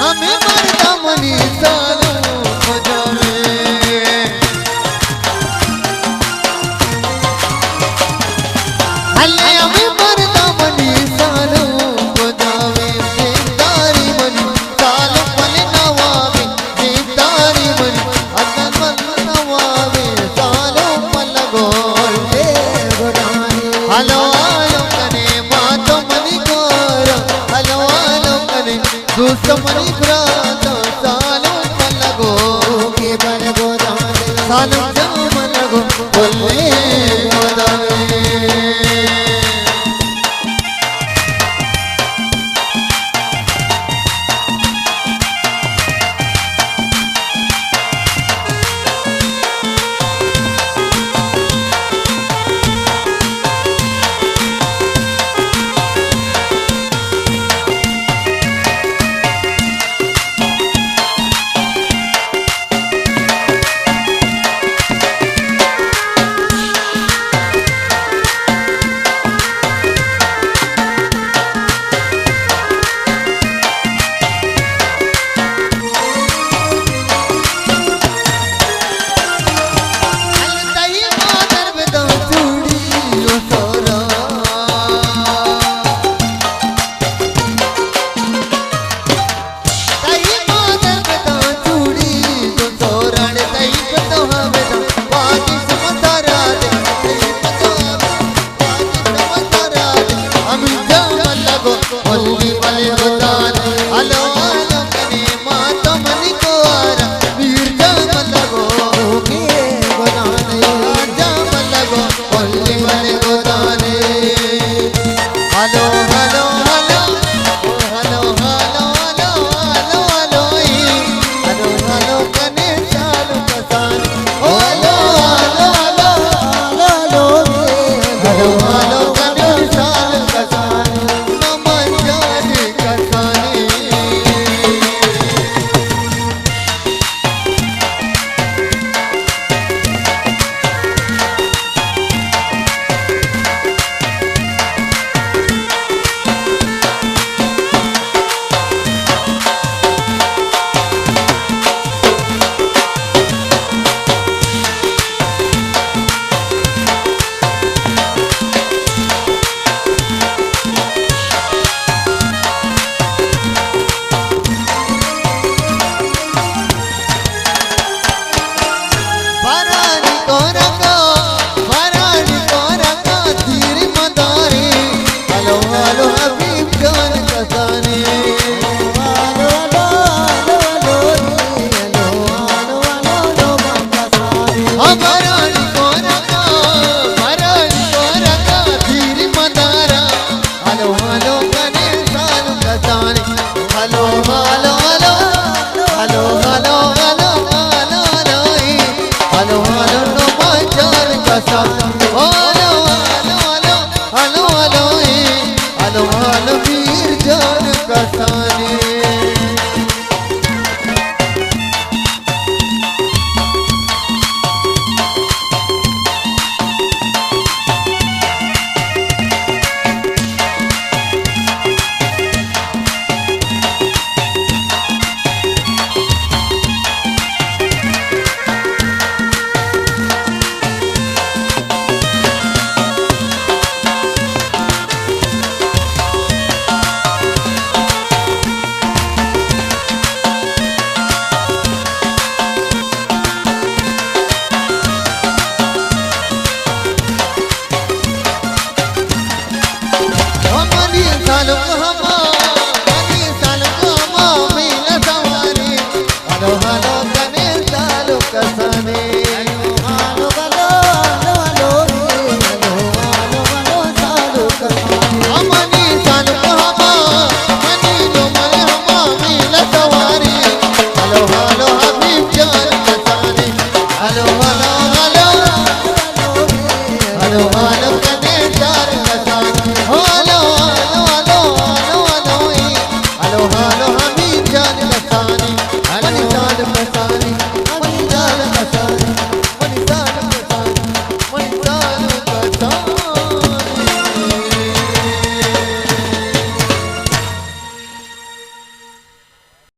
हमें मरदा मनी सालों हो जावे हले हमें मरदा मनी सालों हो जावे देवदारी मनी सालों पल नवावे देवदारी मनी अदन पल नवावे सालों पल गोले गोदानी हलो हलो कने मातो मनी गोरा हलो हलो कने दूसरा मनी ब्राता सालों पल लगो के बल गोदानी सालों जाम लगो बोले गोदानी अमनी साल मरहबा मनी लो मरहबा मिल सवारी हलो हलो हबीब जान कसानी हलो हलो